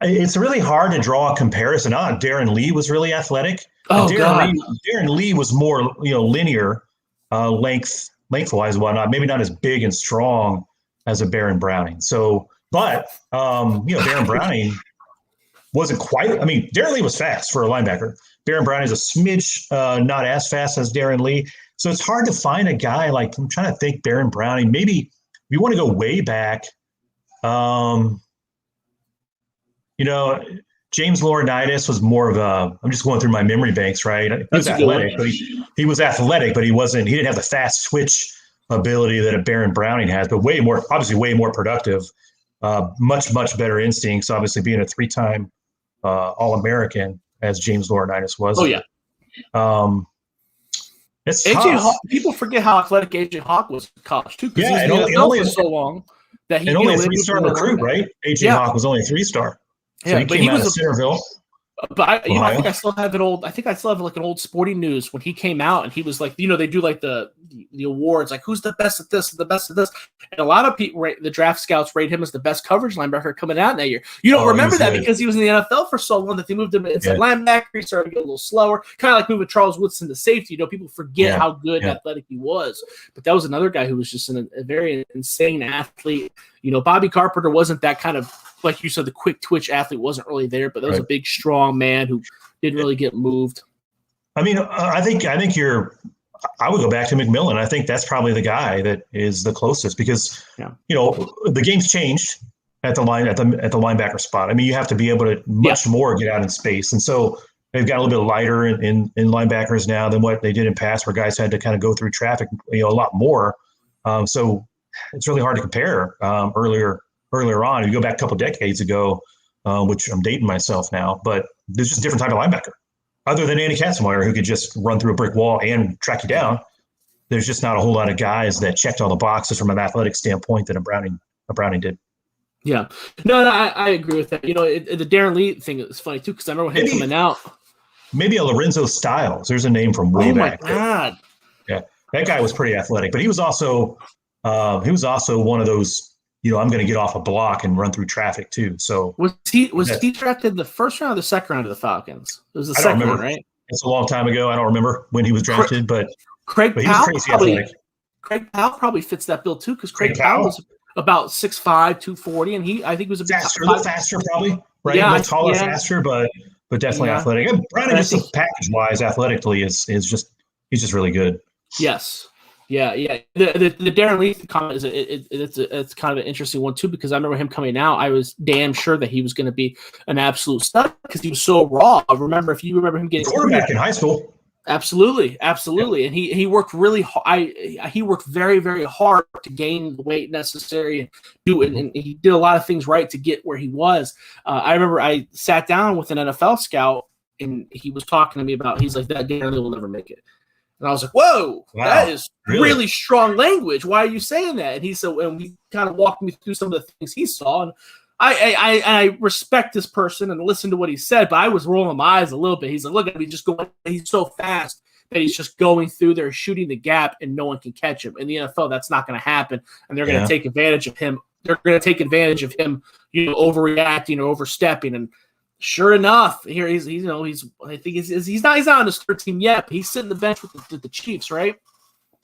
It's really hard to draw a comparison. Darren Lee was really athletic. Oh, Darren Lee was more linear lengthwise and whatnot, maybe not as big and strong as a Baron Browning. So, but Baron Browning wasn't quite. I mean, Darren Lee was fast for a linebacker. Baron Browning is a smidge not as fast as Darren Lee. So it's hard to find a guy like, I'm trying to think, Baron Browning. Maybe if you want to go way back, James Laurinaitis was more of a, I'm just going through my memory banks, right? He was athletic, but he was athletic, but he didn't have the fast switch ability that a Baron Browning has, but way more productive, much better instincts, obviously being a 3-time All-American as James Laurinaitis was. Oh, yeah. It's AJ Hawk, people forget how athletic AJ Hawk was in college, too, because he's been for so long. That he, only a 3-star recruit, right? AJ Hawk was only a 3-star. So he came out of Centerville. But I think I still have like an old Sporting News when he came out, and he was like, they do like the awards, like who's the best at this, the best at this, and a lot of people, the draft scouts rate him as the best coverage linebacker coming out in that year. You don't remember that because he was in the NFL for so long that they moved him inside linebacker. He started to get a little slower, kind of like moving Charles Woodson to safety. People forget how good athletic he was, but that was another guy who was just a very insane athlete. Bobby Carpenter wasn't that kind of, like you said, the quick twitch athlete wasn't really there, but that was a big, strong man who didn't really get moved. I mean, I think I would go back to McMillan. I think that's probably the guy that is the closest because, the game's changed at the linebacker spot. I mean, you have to be able to much more get out in space. And so they've got a little bit lighter in linebackers now than what they did in past, where guys had to kind of go through traffic, a lot more. So it's really hard to compare earlier on. If you go back a couple decades ago, which I'm dating myself now, but there's just a different type of linebacker. Other than Andy Katzenmoyer, who could just run through a brick wall and track you down, there's just not a whole lot of guys that checked all the boxes from an athletic standpoint that a Browning did. Yeah. No, I agree with that. The Darren Lee thing is funny, too, because I remember him coming out. Maybe a Lorenzo Styles. There's a name from way back. Oh, my God. Yeah. That guy was pretty athletic, but he was also one of those, I'm going to get off a block and run through traffic too. So was he drafted the first round or the second round of the Falcons? It was the second round, right? It's a long time ago. I don't remember when he was drafted, but Craig Powell probably fits that bill too, because Craig Powell was about 6'5", 240, and I think was a bit faster probably, right? Yeah, taller, faster, but definitely athletic. And Browning, just package wise, athletically he's just really good. Yes. Yeah. The Darren Lee comment it's kind of an interesting one too, because I remember him coming out. I was damn sure that he was going to be an absolute stud because he was so raw. If you remember him getting quarterback in high school. Absolutely, and he worked really hard. He worked very, very hard to gain the weight necessary and he did a lot of things right to get where he was. I remember I sat down with an NFL scout and he was talking to me about. He's like, that Darren Lee will never make it. And I was like, whoa, that is really strong language. Why are you saying that? And he said, and we kind of walked me through some of the things he saw. And I respect this person and listen to what he said, but I was rolling my eyes a little bit. He's like, look at him. He's so fast that he's just going through there, shooting the gap, and no one can catch him. In the NFL, that's not going to happen. And they're going to take advantage of him. They're going to take advantage of him, overreacting or overstepping. And sure enough, here he's I think he's not on his third team yet, but he's sitting the bench with the Chiefs, right?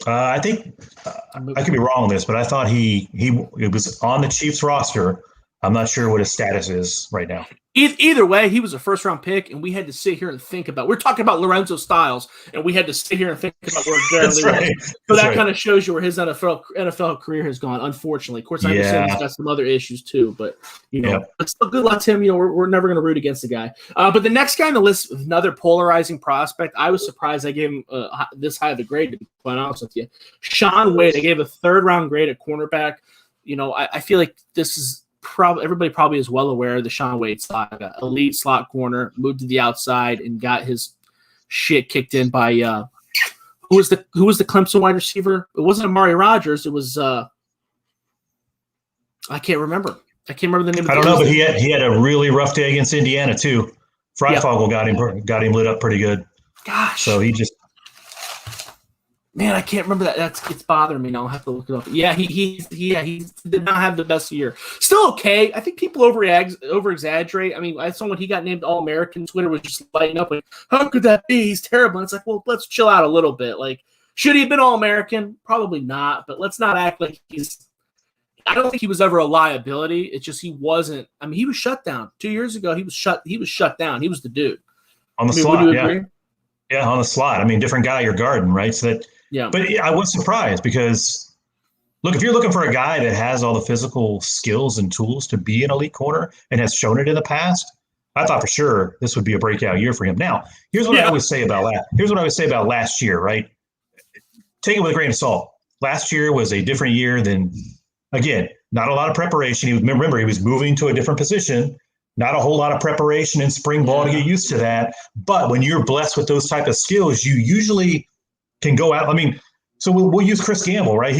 I think I could be wrong on this, but I thought it was on the Chiefs roster. I'm not sure what his status is right now. Either way, he was a first-round pick, and we had to sit here and think about. We're talking about Lorenzo Styles, and we had to sit here and think about where Jared Lee right. was. So that kind of shows you where his NFL career has gone. Unfortunately, of course, I understand he's got some other issues too, but but still, good luck to him. We're never going to root against the guy. But the next guy on the list, another polarizing prospect. I was surprised I gave him this high of a grade. To be quite honest with you, Shaun Wade. I gave a third-round grade at cornerback. I feel like this is. Everybody probably is well aware of the Shaun Wade saga. Elite slot corner, moved to the outside and got his shit kicked in by who was the Clemson wide receiver? It wasn't Amari Rodgers. It was I can't remember. I can't remember the name. I don't know, but he had a really rough day against Indiana too. Freifogel got him lit up pretty good. Gosh, so he just. Man, I can't remember that. It's bothering me now. I'll have to look it up. Yeah, he did not have the best year. Still okay. I think people over exaggerate. I mean, I saw when he got named All-American, Twitter was just lighting up like, how could that be? He's terrible. And it's like, well, let's chill out a little bit. Like, should he have been All-American? Probably not. But let's not act like I don't think he was ever a liability. It's just he wasn't. I mean, he was shut down 2 years ago. He was shut down. He was the dude on the slot. Yeah, on the slot. I mean, different guy you're guarding, right? So that. Yeah. But I was surprised because, look, if you're looking for a guy that has all the physical skills and tools to be an elite corner and has shown it in the past, I thought for sure this would be a breakout year for him. Now, here's what I always say about that. Here's what I would say about last year, right? Take it with a grain of salt. Last year was a different year than, again, not a lot of preparation. He was moving to a different position. Not a whole lot of preparation in spring ball to get used to that. But when you're blessed with those type of skills, you usually – can go out. I mean, so we'll use Chris Gamble, right?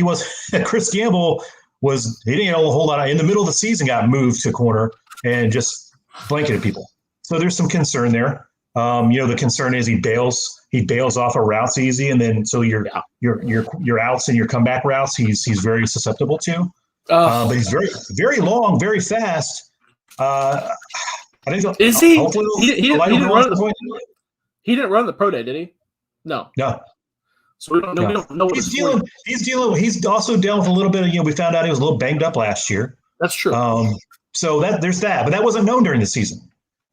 Chris Gamble he didn't get a whole lot in the middle of the season, got moved to corner and just blanketed people. So there's some concern there. The concern is he bails off of routes easy, and then so your outs and your comeback routes he's very susceptible to. But he's very very long, very fast. I think is he? He didn't run the pro day, did he? No. So we don't know what he's also dealt with a little bit of, we found out he was a little banged up last year. That's true. So there's that, but that wasn't known during the season.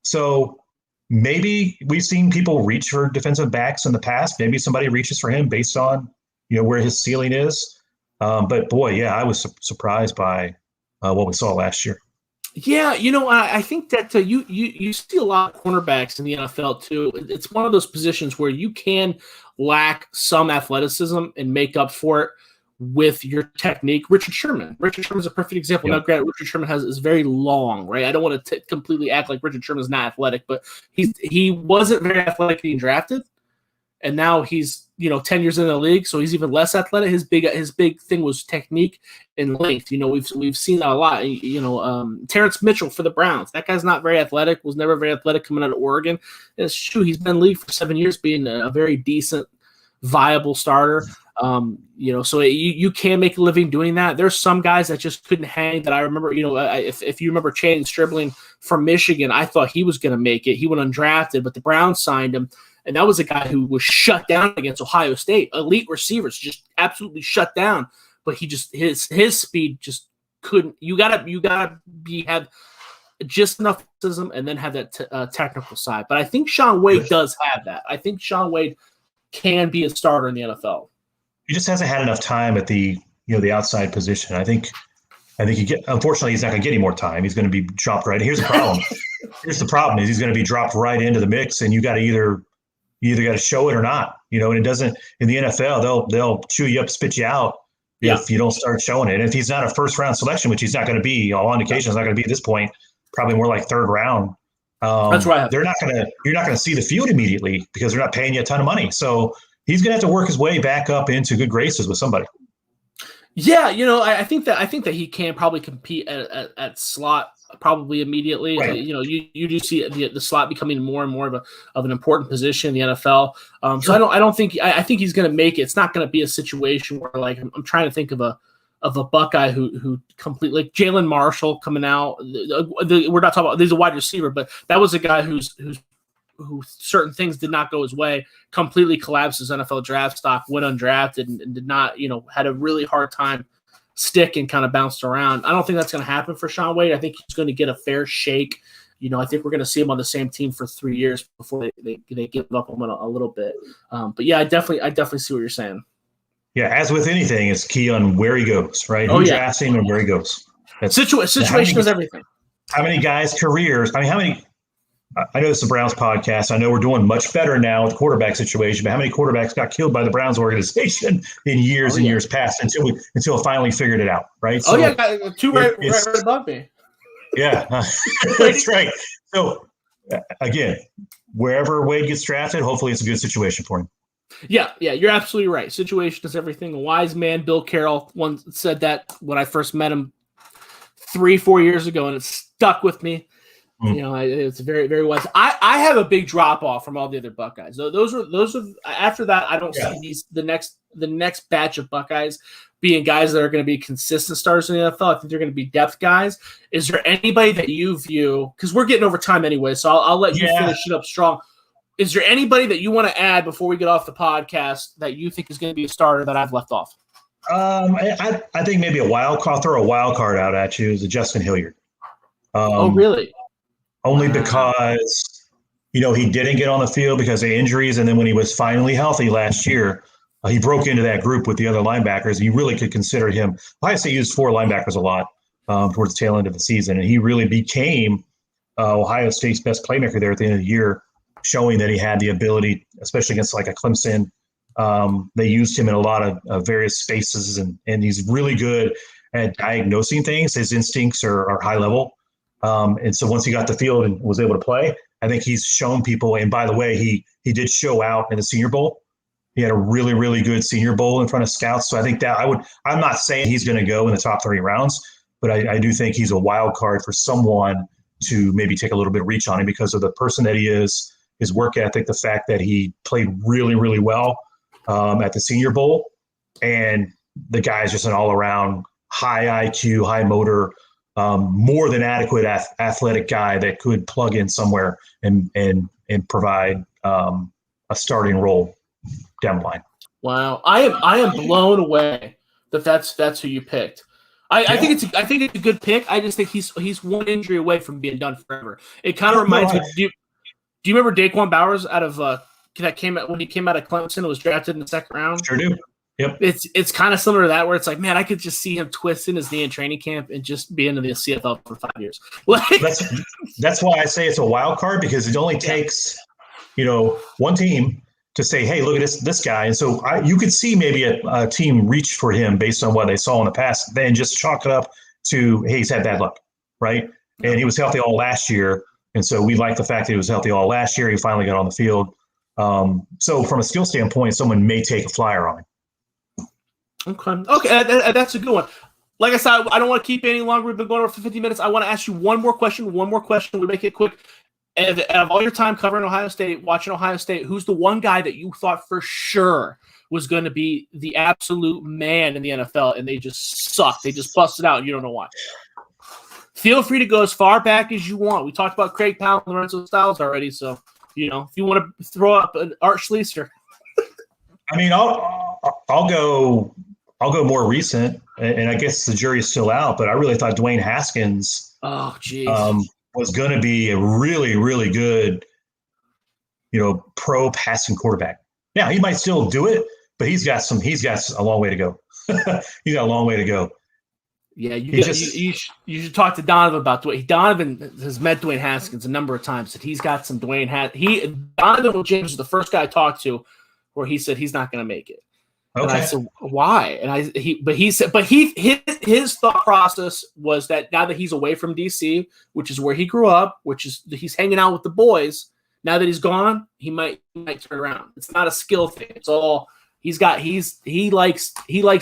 So maybe we've seen people reach for defensive backs in the past. Maybe somebody reaches for him based on, where his ceiling is. But boy, yeah, I was surprised by what we saw last year. Yeah, I think that you see a lot of cornerbacks in the NFL too. It's one of those positions where you can lack some athleticism and make up for it with your technique. Richard Sherman is a perfect example. Now, granted, Richard Sherman is very long, right? I don't want to completely act like Richard Sherman is not athletic, but he wasn't very athletic being drafted, and now he's 10 years in the league, so he's even less athletic. His big thing was technique and length. We've seen that a lot. Terrence Mitchell for the Browns. That guy's not very athletic. Was never very athletic coming out of Oregon. And it's true. He's been in the league for 7 years, being a very decent, viable starter. So you can make a living doing that. There's some guys that just couldn't hang. That I remember. If you remember Channing Stribling from Michigan, I thought he was going to make it. He went undrafted, but the Browns signed him. And that was a guy who was shut down against Ohio State. Elite receivers just absolutely shut down. But he just his speed just couldn't. You gotta have just enough athleticism and then have that technical side. But I think Shaun Wade does have that. I think Shaun Wade can be a starter in the NFL. He just hasn't had enough time at the outside position. I think unfortunately he's not going to get any more time. He's going to be dropped right. Here's the problem. Is he's going to be dropped right into the mix, and you got to either got to show it or not, and it doesn't in the NFL, they'll chew you up, spit you out if you don't start showing it. And if he's not a first round selection, which he's not going to be, all indications not going to be at this point, probably more like third round. That's right. You're not going to see the field immediately because they're not paying you a ton of money. So he's going to have to work his way back up into good graces with somebody. Yeah. I think that he can probably compete at slot probably immediately. Right. You do see the slot becoming more and more of an important position in the NFL. So I think he's going to make it. It's not going to be a situation where I'm trying to think of a Buckeye who completely, like Jalen Marshall coming out. We're not talking about, he's a wide receiver, but that was a guy who who certain things did not go his way, completely collapsed his NFL draft stock, went undrafted, and did not, had a really hard time stick and kind of bounced around. I don't think that's going to happen for Shaun Wade. I think he's going to get a fair shake. I think we're going to see him on the same team for 3 years before they give up on him a little bit. But yeah, I definitely see what you're saying. Yeah, as with anything, it's key on where he goes, right? Oh, Who drafts him and where he goes. Situation is everything. How many guys' careers? I know this is a Browns podcast. I know we're doing much better now with the quarterback situation, but how many quarterbacks got killed by the Browns organization in years and years past until finally figured it out, right? So two right above me. Yeah, that's right. So, again, wherever Wade gets drafted, hopefully it's a good situation for him. Yeah, you're absolutely right. Situation is everything. A wise man, Bill Carroll, once said that when I first met him 3-4 years ago, and it stuck with me. It's very, very wise. I have a big drop off from all the other Buckeyes. Those are after that. I don't see the next batch of Buckeyes being guys that are going to be consistent stars in the NFL. I think they're going to be depth guys. Is there anybody that you view? Because we're getting over time anyway, so I'll let you finish it up strong. Is there anybody that you want to add before we get off the podcast that you think is going to be a starter that I've left off? I think maybe I'll throw a wild card out at you is a Justin Hilliard. Really? Only because, he didn't get on the field because of injuries. And then when he was finally healthy last year, he broke into that group with the other linebackers. You really could consider him. Ohio State used 4 linebackers a lot towards the tail end of the season. And he really became Ohio State's best playmaker there at the end of the year, showing that he had the ability, especially against like a Clemson. They used him in a lot of various spaces, and he's really good at diagnosing things. His instincts are high level. And so once he got the field and was able to play, I think he's shown people. And by the way, he did show out in the Senior Bowl. He had a really, really good Senior Bowl in front of scouts. So I think that I'm not saying he's going to go in the top 3 rounds, but I do think he's a wild card for someone to maybe take a little bit of reach on him because of the person that he is, his work ethic, the fact that he played really, really well at the Senior Bowl. And the guy is just an all-around high IQ, high motor, more than adequate athletic guy that could plug in somewhere and provide a starting role down the line. Wow, I am blown away that's who you picked. I think it's a good pick. I just think he's one injury away from being done forever. It kind of reminds me. Do you remember Daquan Bowers out of when he came out of Clemson and was drafted in the 2nd round? Sure do. Yep. It's kind of similar to that, where it's like, man, I could just see him twisting his knee in training camp and just be into the CFL for 5 years. That's why I say it's a wild card, because it only takes, one team to say, hey, look at this guy. And so you could see maybe a team reach for him based on what they saw in the past, then just chalk it up to, hey, he's had bad luck, right? And he was healthy all last year. And so we like the fact that he was healthy all last year. He finally got on the field. So from a skill standpoint, someone may take a flyer on him. Okay, that's a good one. Like I said, I don't want to keep any longer. We've been going over for 50 minutes. I want to ask you one more question. We make it quick. Out of all your time covering Ohio State, watching Ohio State, who's the one guy that you thought for sure was going to be the absolute man in the NFL, and they just sucked? They just busted out, and you don't know why. Feel free to go as far back as you want. We talked about Craig Powell and Lorenzo Styles already, so if you want to throw up an Art Schlichter. I mean, I'll go more recent, and I guess the jury's still out, but I really thought Dwayne Haskins was going to be a really, really good, pro passing quarterback. Now, he might still do it, but he's got a long way to go. He's got a long way to go. Yeah, you should talk to Donovan about Dwayne. Donovan has met Dwayne Haskins a number of times, and he's got some Donovan James was the first guy I talked to where he said he's not going to make it. Okay. And I said, why? And his thought process was that now that he's away from DC, which is where he grew up, he's hanging out with the boys. Now that he's gone, he might turn around. It's not a skill thing. It's all he likes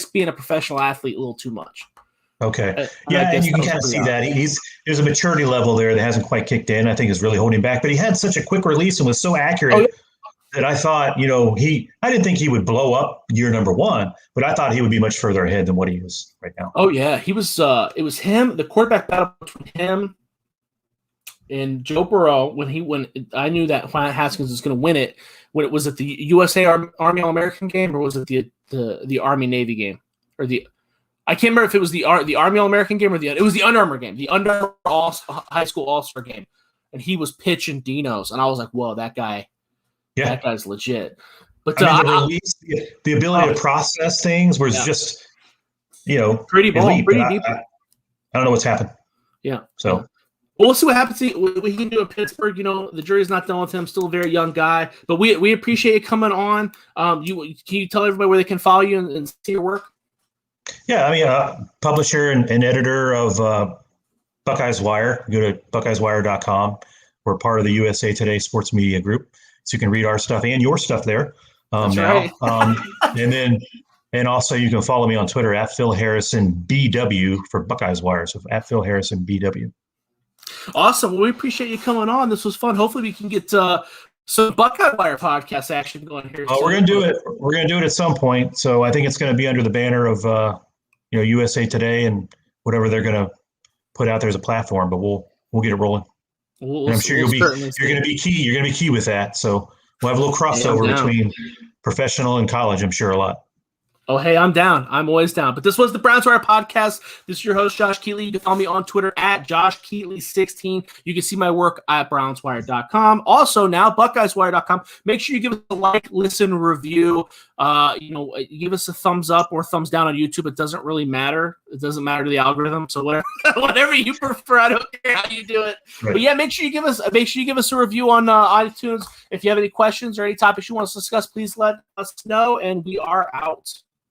being a professional athlete a little too much. Okay. And you can kind of see that there's a maturity level there that hasn't quite kicked in. I think is really holding him back, but he had such a quick release and was so accurate. That I thought, I didn't think he would blow up year number 1, but I thought he would be much further ahead than what he is right now. Oh yeah, he was. It was him. The quarterback battle between him And Joe Burrow, when I knew that Haskins was going to win it, when it was at the USA Army All-American game, or was it the Army Navy game, or I can't remember if it was the Army All-American game or it was the Under Armour game, the Under Armour High School All-Star game, and he was pitching dinos, and I was like, whoa, that guy's legit. But the release, the ability to process things was just, pretty elite, pretty deep. I don't know what's happened. Yeah. So. Well, we'll see what happens. What he can do in Pittsburgh. The jury's not done with him. Still a very young guy, but we appreciate you coming on. Can you tell everybody where they can follow you and see your work? Yeah, publisher and editor of Buckeyes Wire. Go to buckeyeswire.com. We're part of the USA Today Sports Media Group, so you can read our stuff and your stuff there now. Right. And also you can follow me on Twitter at Phil Harrison BW for Buckeyes Wire. So at Phil Harrison BW. Awesome. Well, we appreciate you coming on. This was fun. Hopefully we can get some Buckeye Wire podcast action going here. We're going to do it. We're going to do it at some point. So I think it's going to be under the banner of USA Today and whatever they're going to put out there as a platform. But we'll get it rolling. And I'm sure you're going to be key. You're going to be key with that. So we'll have a little crossover between professional and college. I'm sure a lot. Oh, hey, I'm down. I'm always down. But this was the Browns Wire podcast. This is your host, Josh Keatley. You can follow me on Twitter at JoshKeatley16. You can see my work at BrownsWire.com. Also now, BuckeyesWire.com. Make sure you give us a like, listen, review. Give us a thumbs up or thumbs down on YouTube. It doesn't really matter. It doesn't matter to the algorithm. So whatever you prefer, I don't care how you do it. Right. But yeah, make sure you give us a review on iTunes. If you have any questions or any topics you want us to discuss, please let us know. And we are out.